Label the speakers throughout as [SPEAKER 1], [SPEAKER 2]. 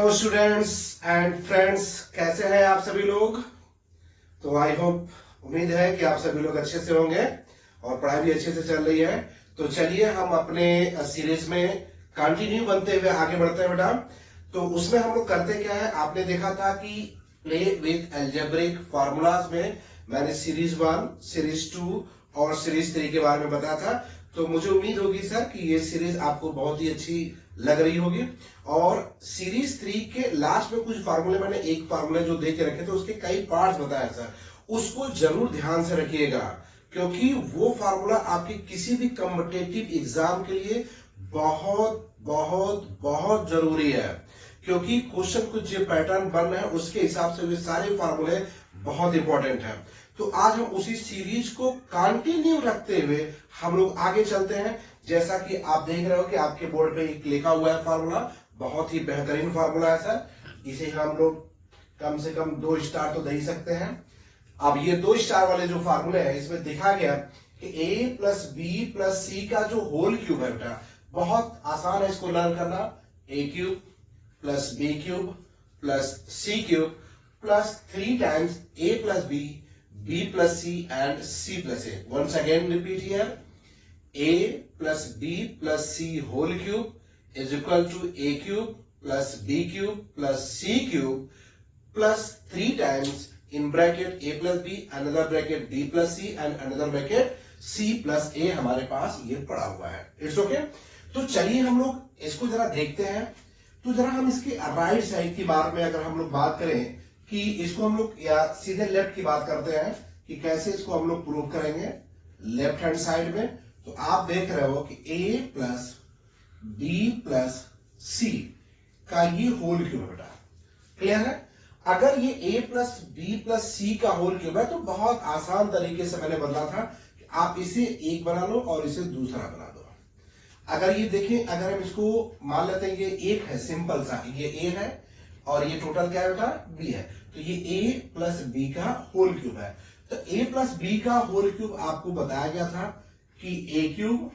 [SPEAKER 1] Hello students and friends, कैसे हैं आप सभी लोग। तो आई होप, उम्मीद है कि आप सभी लोग अच्छे से होंगे और पढ़ाई भी अच्छे से चल रही है। तो चलिए हम अपने सीरीज में कंटिन्यू बनते हुए आगे बढ़ते हैं बेटा। तो उसमें हम लोग करते क्या है, आपने देखा था कि प्ले विथ अलजेब्रिक फार्मूलाज में मैंने सीरीज 1, सीरीज 2 और सीरीज 3 के बारे में बताया था। तो मुझे उम्मीद होगी सर कि ये सीरीज आपको बहुत ही अच्छी लग रही होगी। और सीरीज 3 के लास्ट में कुछ फार्मूले, मैंने एक फार्मूले जो दे के रखे थे उसके कई पार्ट्स बताया सर, उसको जरूर ध्यान से रखिएगा, क्योंकि वो फार्मूला आपके किसी भी कॉम्पिटिटिव एग्जाम के लिए बहुत बहुत बहुत जरूरी है। क्योंकि क्वेश्चन कुछ जो पैटर्न बन रहा है उसके हिसाब से वे सारे फार्मूले बहुत इंपॉर्टेंट है। तो आज हम उसी सीरीज को कंटिन्यू रखते हुए हम लोग आगे चलते हैं। जैसा कि आप देख रहे हो कि आपके बोर्ड पे एक लिखा हुआ है फार्मूला, बहुत ही बेहतरीन फार्मूला है सर। इसे हम लोग कम से कम 2 स्टार तो दे ही सकते हैं। अब ये 2 स्टार वाले जो फार्मूले हैं इसमें दिखा गया कि a plus B plus C का जो होल क्यूब है बेटा, बहुत आसान है इसको लर्न करना। a cube plus B cube plus C cube plus 3 times a plus B, b plus C and c plus a। Once again repeat here, a plus b plus c whole cube is equal to a cube plus b cube plus c cube plus 3 times in bracket a plus b, another bracket b plus c and another bracket c plus a हमारे पास ये पड़ा हुआ है। It's okay. तो चलिए हम लोग इसको जरा देखते हैं। तो जरा हम इसके राइट साइड की बात में अगर हम लोग बात करें कि इसको हम लोग या सीधे लेफ्ट की बात करते हैं कि कैसे इसको हम लोग प्रूव करेंगे लेफ्ट हैंड साइड में। तो आप देख रहे हो कि a plus B plus C का ये होल क्यूब है बेटा, क्लियर है। अगर ये a plus B plus C का होल क्यूब है तो बहुत आसान तरीके से मैंने बताया था कि आप इसे एक बना लो और इसे दूसरा बना दो। अगर ये देखें, अगर हम इसको मान लेते हैं ये एक है, सिंपल सा, ये a है और ये टोटल क्या है बेटा, b है। तो ये a प्लस बी का होल क्यूब है। तो a प्लस बी का होल क्यूब आपको बताया गया था कि a क्यूब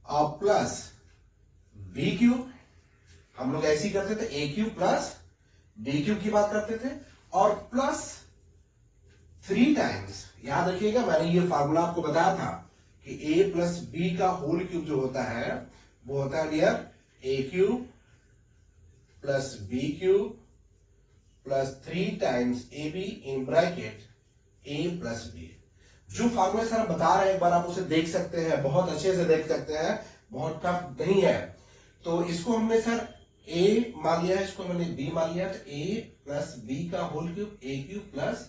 [SPEAKER 1] और प्लस बी क्यूब, हम लोग ऐसे ही करते थे, a cube plus B cube की बात करते थे, और प्लस 3 टाइम्स, याद रखिएगा मैंने ये फार्मूला आपको बताया था कि a प्लस बी का होल क्यूब जो होता है वो होता है dear a cube plus B cube plus 3 times A B in bracket a plus B. जो फार्मूला सर हम बता रहे हैं एक बार आप उसे देख सकते हैं, बहुत अच्छे से देख सकते हैं, बहुत टफ नहीं है। तो इसको हमने सर a मान लिया है, इसको मैंने b मान लिया। तो a प्लस बी का whole cube, a cube plus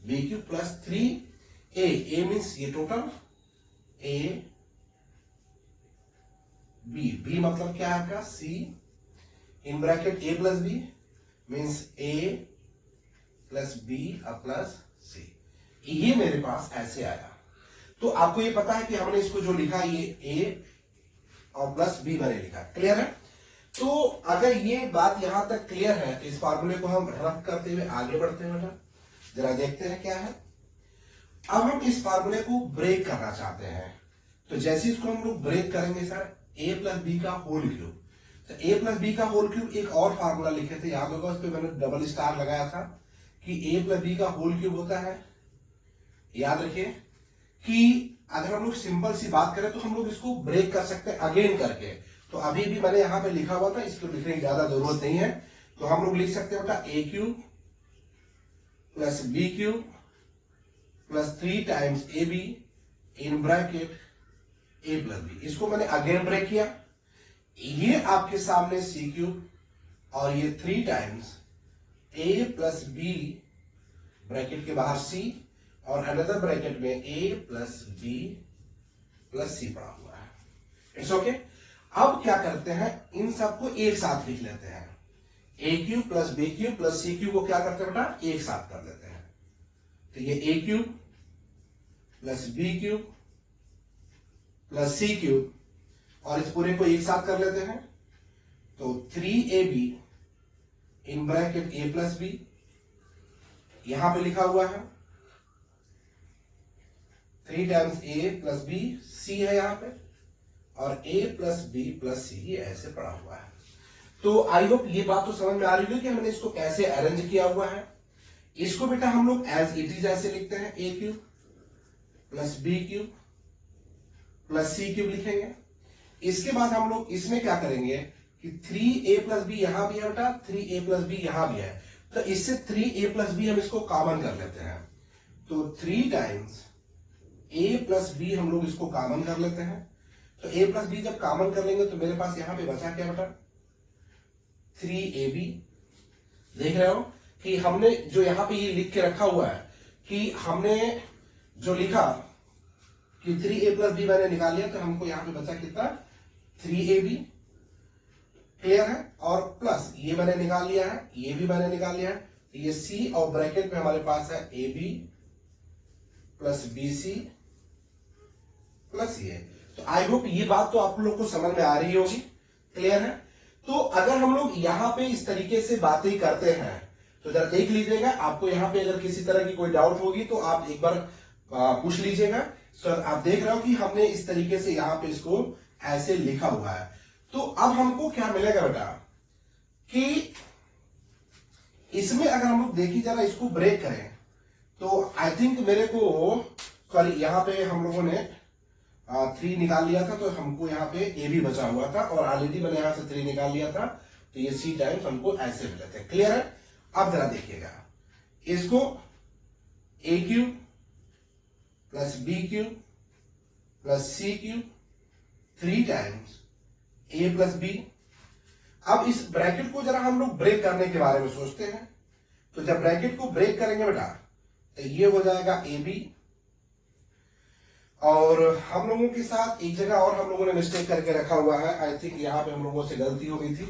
[SPEAKER 1] B cube plus 3a means ये टोटल a b मतलब क्या है आपका c in bracket a plus B means a plus B plus c। ये मेरे पास ऐसे आया। तो आपको ये पता है कि हमने इसको जो लिखा ये a और प्लस b मैंने लिखा, क्लियर है। तो अगर ये बात यहां तक क्लियर है तो इस फार्मूले को हम रफ करते हुए आगे बढ़ते हैं बेटा। जरा देखते हैं क्या है। अब हम इस फार्मूले को ब्रेक करना चाहते हैं। तो जैसे इसको हम लोग ब्रेक करेंगे सर, a प्लस बी का होल क्यूब। तो a प्लस बी का होल क्यूब एक और फार्मूला लिखे थे, याद होगा, उस पर मैंने डबल स्टार लगाया था कि a प्लस बी का होल क्यूब होता है, याद रखिए, कि अगर हम लोग सिंपल सी बात करें तो हम लोग इसको ब्रेक कर सकते हैं अगेन करके। तो अभी भी मैंने यहां पे लिखा हुआ था, इसको लिखने की ज्यादा जरूरत नहीं है। तो हम लोग लिख सकते हैं बेटा a cube plus B cube plus 3 times A B in bracket a plus B. इसको मैंने अगेन ब्रेक किया, ये आपके सामने c क्यूब और ये 3 times a plus B bracket के बाहर c और अनदर ब्रैकेट में a plus B plus C पड़ा हुआ है। It's okay. अब क्या करते हैं, इन सबको एक साथ लिख लेते हैं। a cube plus B cube plus C cube को क्या करते हैं बेटा, एक साथ कर लेते हैं। तो ये a cube plus B cube plus C cube और इस पूरे को एक साथ कर लेते हैं। तो 3ab in bracket a plus B, यहां पे लिखा हुआ है 3 times a plus B, c है यहां पे, और a plus B plus C ये ऐसे पड़ा हुआ है। तो आई होप ये बात तो समझ में आ रही है कि हमने इसको कैसे अरेंज किया हुआ है। इसको बेटा हम लोग एज इट इज ऐसे लिखते हैं, A cube plus B cube plus C cube लिखेंगे। इसके बाद हम लोग इसमें क्या करेंगे कि 3a प्लस बी यहां भी है बेटा, 3a प्लस बी यहां भी है, तो इससे 3a प्लस बी हम इसको कॉमन कर लेते हैं। तो 3 टाइम्स a प्लस बी हम लोग इसको कॉमन कर लेते हैं। तो a प्लस बी जब कॉमन कर लेंगे तो मेरे पास यहां पे बचा क्या बेटा, 3ab। देख रहे हो कि हमने जो यहां पे ये लिख के रखा हुआ है कि हमने जो लिखा कि 3a प्लस बी मैंने निकाल लिया, तो हमको यहां पे बचा कितना, 3ab। क्लियर है? और प्लस ये मैंने निकाल लिया है, ये भी मैंने निकाल लिया है, तो ये c और ब्रैकेट में हमारे पास है ab प्लस bc प्लस ये। तो आई होप ये बात तो आप लोग को समझ में आ रही होगी। क्लियर है? तो अगर हम लोग यहाँ पे इस तरीके से बातें करते हैं तो जरा देख लीजिएगा, आपको यहाँ पे अगर किसी तरह की कोई डाउट होगी तो आप एक बार पूछ लीजिएगा। सर आप देख रहे हो कि हमने इस तरीके से यहाँ पे इसको ऐसे लिखा हुआ है। तो अब हमको क्या मिलेगा बेटा कि इसमें अगर हम लोग देखिए जरा इसको ब्रेक करें तो आई थिंक मेरे को, सॉरी यहाँ पे हम लोगों ने 3 निकाल लिया था, तो हमको यहाँ पे ए भी बचा हुआ था और ऑलरेडी मैंने यहाँ से 3 निकाल लिया था, तो ये सी टाइम्स हमको ऐसे मिले थे। क्लियर है? अब जरा देखिएगा इसको, A cube plus B cube plus C cube 3 times A plus B. अब इस ब्रैकेट को जरा हम लोग ब्रेक करने के बारे में सोचते हैं। तो जब ब्रैकेट को ब्रेक करेंगे बेटा तो ये हो जाएगा ए बी, और हम लोगों के साथ एक जगह और हम लोगों ने मिस्टेक करके रखा हुआ है, आई थिंक यहाँ पे हम लोगों से गलती हो गई थी,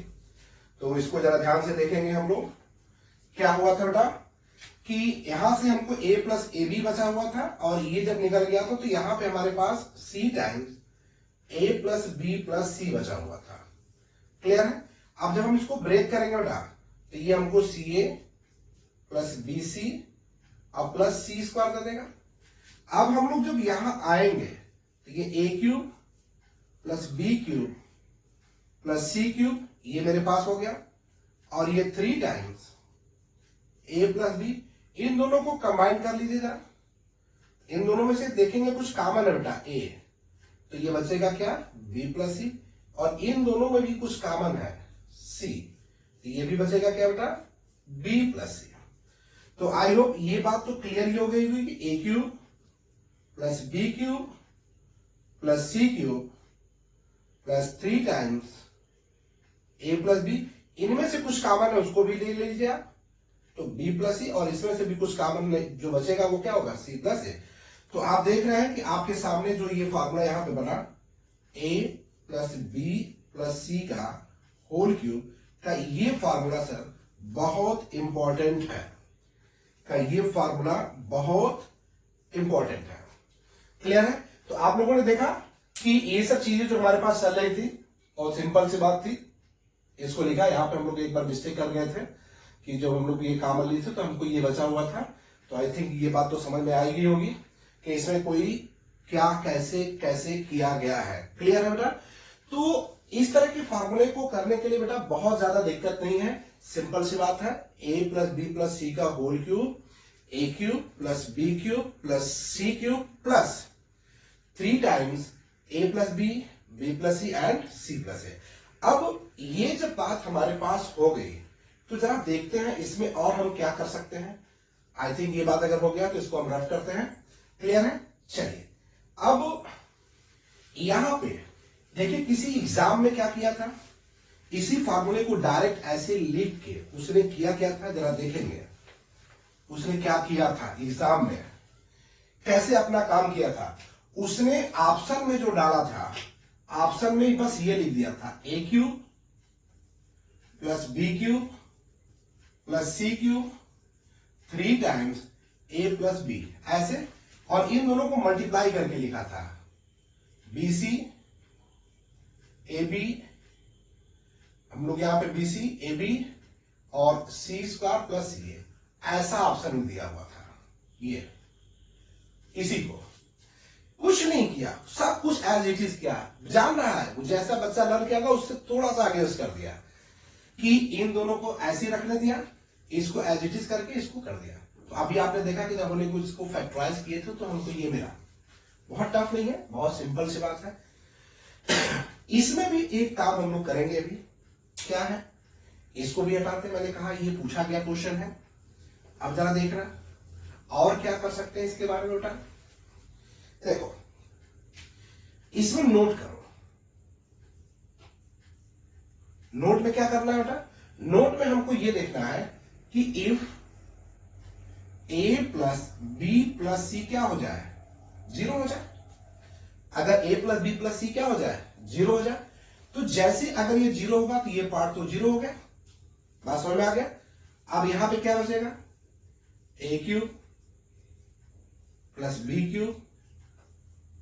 [SPEAKER 1] तो इसको जरा ध्यान से देखेंगे हम लोग। क्या हुआ था बेटा कि यहां से हमको a प्लस ए बी बचा हुआ था, और ये जब निकल गया था तो यहाँ पे हमारे पास c times a plus B plus C बचा हुआ था। क्लियर है? अब जब हम इसको ब्रेक करेंगे बेटा तो ये हमको सी ए प्लस बी सी और प्लस सी स्क्वायर कर देगा। अब हम लोग जब यहां आएंगे तो ये A cube plus B cube plus C cube ये मेरे पास हो गया, और ये 3 टाइम्स ए प्लस बी, इन दोनों को कंबाइन कर लीजिए जरा। इन दोनों में से देखेंगे कुछ कॉमन है बेटा ए, तो ये बचेगा क्या, बी प्लस सी, और इन दोनों में भी कुछ कॉमन है सी, तो ये भी बचेगा क्या बेटा, बी प्लस सी। तो आई होप ये बात तो क्लियर ही हो गई हुई कि A cube plus B cube plus C cube plus 3 times A plus B, इनमें से कुछ कॉमन है उसको भी ले लीजिए आप, तो b प्लस सी, और इसमें से भी कुछ कॉमन जो बचेगा वो क्या होगा, c प्लस ए। तो आप देख रहे हैं कि आपके सामने जो ये फॉर्मूला यहाँ पे बना a plus B plus C का होल क्यूब का, ये फॉर्मूला सर बहुत इंपॉर्टेंट है, का ये फॉर्मूला बहुत इंपॉर्टेंट है। क्लियर है? तो आप लोगों ने देखा कि ये सब चीजें जो हमारे पास चल रही थी और सिंपल सी बात थी, इसको लिखा, यहाँ पे हम लोग एक बार मिस्टेक कर गए थे कि जब हम लोग ये कॉमन लिए थे तो हमको ये बचा हुआ था। तो आई थिंक ये बात तो समझ में आई गई होगी कि इसमें कोई क्या कैसे कैसे किया गया है। क्लियर है बेटा? तो इस तरह के फॉर्मूले को करने के लिए बेटा बहुत ज्यादा दिक्कत नहीं है, सिंपल सी बात है। a plus B plus C का whole cube, A cube plus B cube plus C cube plus 3 times a plus B plus C and c plus A. अब ये जब बात हमारे पास हो गई तो जरा देखते हैं इसमें और हम क्या कर सकते हैं। आई थिंक ये बात अगर हो गया तो इसको हम रफ करते हैं। क्लियर है? चलिए अब यहां पे देखिए किसी एग्जाम में क्या किया था, इसी फॉर्मूले को डायरेक्ट ऐसे लिख के उसने किया क्या था, जरा देखेंगे उसने क्या किया था एग्जाम में, कैसे अपना काम किया था। उसने ऑप्शन में जो डाला था, ऑप्शन में बस ये लिख दिया था A cube plus B cube plus C cube 3 times A plus B ऐसे, और इन दोनों को मल्टीप्लाई करके लिखा था बी सी ए बी, हम लोग यहां पे बी सी ए बी और सी स्क्वायर प्लस सी ए, ऐसा ऑप्शन दिया हुआ था। ये इसी को कुछ नहीं किया, सब कुछ एज इट इज किया, जान रहा है वो जैसा बच्चा लर्न किया उससे थोड़ा सा आगे कर दिया। कि इन दोनों को ऐसे रखने दिया, इसको एज इट इज करके इसको कर दिया। तो अभी आपने देखा कि जब हमने इसको फैक्टराइज किए थे तो हमको ये मिला। बहुत टफ नहीं है, बहुत सिंपल सी बात है। इसमें भी एक काम हम लोग करेंगे अभी, क्या है, इसको भी हटाते। मैंने कहा ये पूछा गया क्वेश्चन है। अब जरा देखना और क्या कर सकते हैं इसके बारे में बेटा। देखो इसमें नोट करो। नोट में क्या करना है बेटा, नोट में हमको ये देखना है कि if a plus B plus C क्या हो जाए, जीरो हो जाए। अगर a plus B plus C क्या हो जाए, जीरो हो जाए। तो जैसे अगर ये जीरो होगा तो ये पार्ट तो जीरो हो गया, बात समझ में आ गया। अब यहां पे क्या बचेगा, a cube plus B cube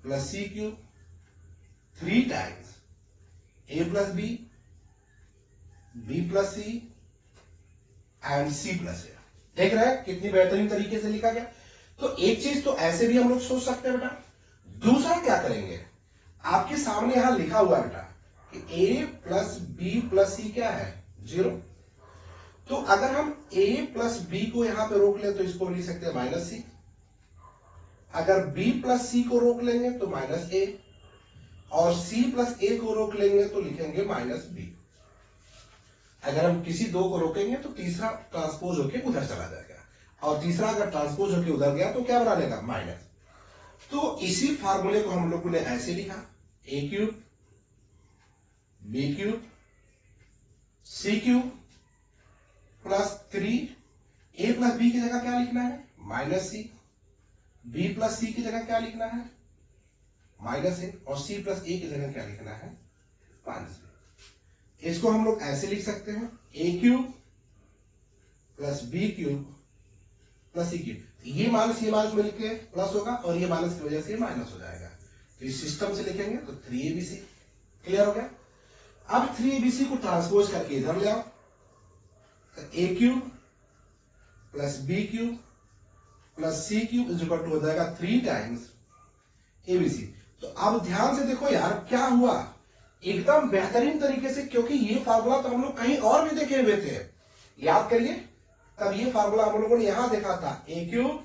[SPEAKER 1] plus C cube 3 times a plus B plus C and C plus A. देख रहे हैं कितनी बेहतरीन तरीके से लिखा गया। तो एक चीज तो ऐसे भी हम लोग सोच सकते हैं बेटा। दूसरा क्या करेंगे, आपके सामने यहां लिखा हुआ है बेटा कि a plus B plus C क्या है, जीरो। तो अगर हम a प्लस बी को यहां पे रोक ले तो इसको लिख सकते हैं माइनस सी। अगर b प्लस सी को रोक लेंगे तो माइनस ए, और c प्लस ए को रोक लेंगे तो लिखेंगे माइनस बी। अगर हम किसी दो को रोकेंगे तो तीसरा ट्रांसपोज होके उधर चला जाएगा, और तीसरा अगर ट्रांसपोज होके उधर गया तो क्या बना लेगा, माइनस। तो इसी फार्मूले को हम लोगों ने ऐसे लिखा, a cube B cube C cube plus 3, a plus B की जगह क्या लिखना है, minus C. b plus C की जगह क्या लिखना है, माइनस ए, और c प्लस ए की जगह क्या लिखना है, माइनस बी। इसको हम लोग ऐसे लिख सकते हैं, a cube plus B cube plus C cube. ये माइनस मिलके प्लस होगा, और ये माइनस की वजह से माइनस हो जाएगा। तो इस सिस्टम से लिखेंगे तो 3abc। क्लियर हो गया। अब 3abc को ट्रांसपोज करके इधर ले आओ, तो a cube plus B cube plus C cube is equal to हो जाएगा 3 टाइम्स abc। तो अब ध्यान से देखो यार क्या हुआ, एकदम बेहतरीन तरीके से, क्योंकि ये फार्मूला तो हम लोग कहीं और भी देखे हुए थे, याद करिए। तब ये फार्मूला हम लोगों ने यहां देखा था, a cube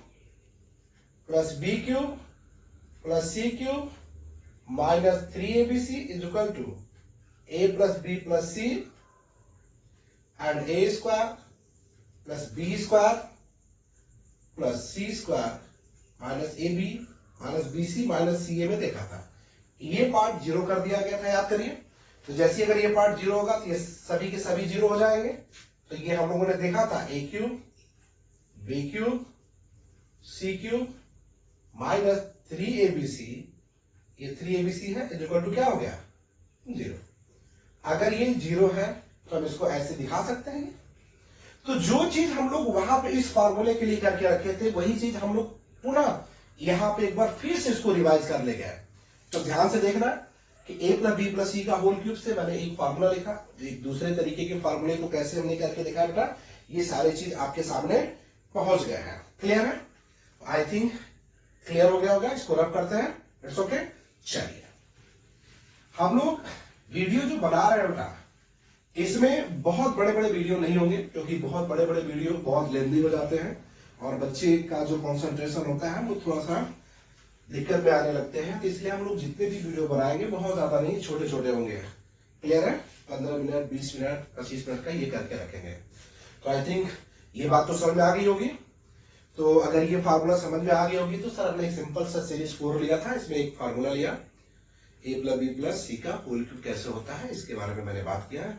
[SPEAKER 1] plus B cube plus C cube minus 3abc is equal to a plus B plus C and a square plus B square plus C square minus A B minus B C minus C A में देखा था। ये part zero कर दिया गया था, याद करिए। तो जैसे अगर ये पार्ट जीरो होगा तो ये सभी के सभी जीरो हो जाएंगे। तो ये हम लोगों ने देखा था, a cube B cube C cube minus 3abc, ये 3abc है इज इक्वल टू क्या हो गया, जीरो। अगर ये जीरो है तो हम इसको ऐसे दिखा सकते हैं। तो जो चीज हम लोग वहां पे इस फार्मूले के लिए करके रखे थे, वही चीज हम लोग पुनः यहां पे एक बार फिर से इसको रिवाइज कर ले गए। तो ध्यान से देखना कि a plus B plus C का होल क्यूब से मैंने एक फार्मूला लिखा, एक दूसरे तरीके के फार्मूले को कैसे हमने करके देखा बेटा, ये सारी चीज आपके सामने पहुंच गए हैं। क्लियर है, आई थिंक क्लियर हो गया होगा। इसको रब करते हैं, इट्स ओके। चलिए हम लोग वीडियो जो बना रहे हैं बेटा, इसमें बहुत बड़े बड़े वीडियो नहीं होंगे, क्योंकि बहुत बड़े बड़े वीडियो बहुत लेंदी हो जाते हैं, और बच्चे का जो कंसंट्रेशन होता है वो थोड़ा सा दिक्कत में आने लगते हैं। तो इसलिए हम लोग जितने भी वीडियो बनाएंगे बहुत ज्यादा नहीं, छोटे छोटे होंगे। क्लियर है, 15 मिनट 20 मिनट 25 मिनट का ये करके रखेंगे। तो आई थिंक ये बात तो समझ में आ गई होगी। तो अगर ये फार्मूला समझ में आ गई होगी तो सर हमने एक सिंपल सा सीरीज 4 लिया था, इसमें एक फार्मूला लिया, a plus B plus C का होल क्यूब कैसे होता है, इसके बारे में मैंने बात किया।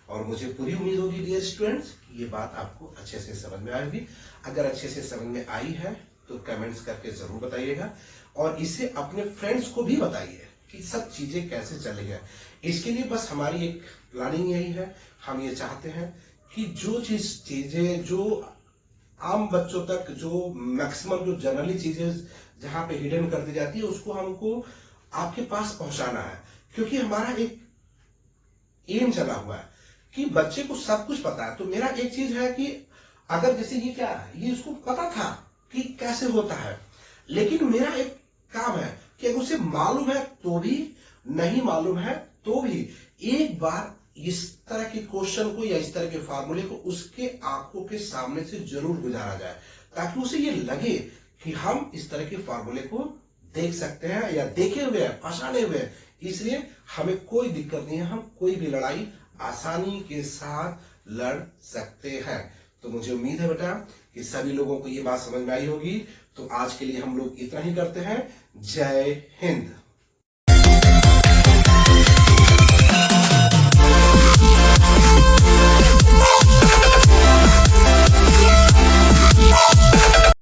[SPEAKER 1] और मुझे पूरी उम्मीद होगी डियर स्टूडेंट्स, ये बात आपको अच्छे से समझ में आएगी। अगर अच्छे से समझ में आई है तो कमेंट्स करके जरूर बताइएगा, और इसे अपने फ्रेंड्स को भी बताइए कि सब चीजें कैसे चली है। इसके लिए बस हमारी एक प्लानिंग यही है, हम ये चाहते हैं कि जो चीजें जो आम बच्चों तक, जो मैक्सिमम जो जनरली चीजें जहां पे हिडन कर दी जाती है, उसको हमको आपके पास पहुंचाना है। क्योंकि हमारा एक एम चला हुआ है कि बच्चे को सब कुछ पता है। तो मेरा एक चीज है कि अगर जैसे ये क्या है, ये उसको पता था कि कैसे होता है, लेकिन मेरा एक काम है कि अगर उसे मालूम है तो भी, नहीं मालूम है तो भी, एक बार इस तरह के क्वेश्चन को या इस तरह के फार्मूले को उसके आंखों के सामने से जरूर गुजारा जाए, ताकि उसे ये लगे कि हम इस तरह के फार्मूले को देख सकते हैं या देखे हुए हैं, पहचाने हुए हैं। इसलिए हमें कोई दिक्कत नहीं है, हम कोई भी लड़ाई आसानी के साथ लड़ सकते हैं। तो मुझे उम्मीद है बेटा कि सभी लोगों को ये बात समझ में आई होगी। तो आज के लिए हम लोग इतना ही करते हैं। जय हिंद।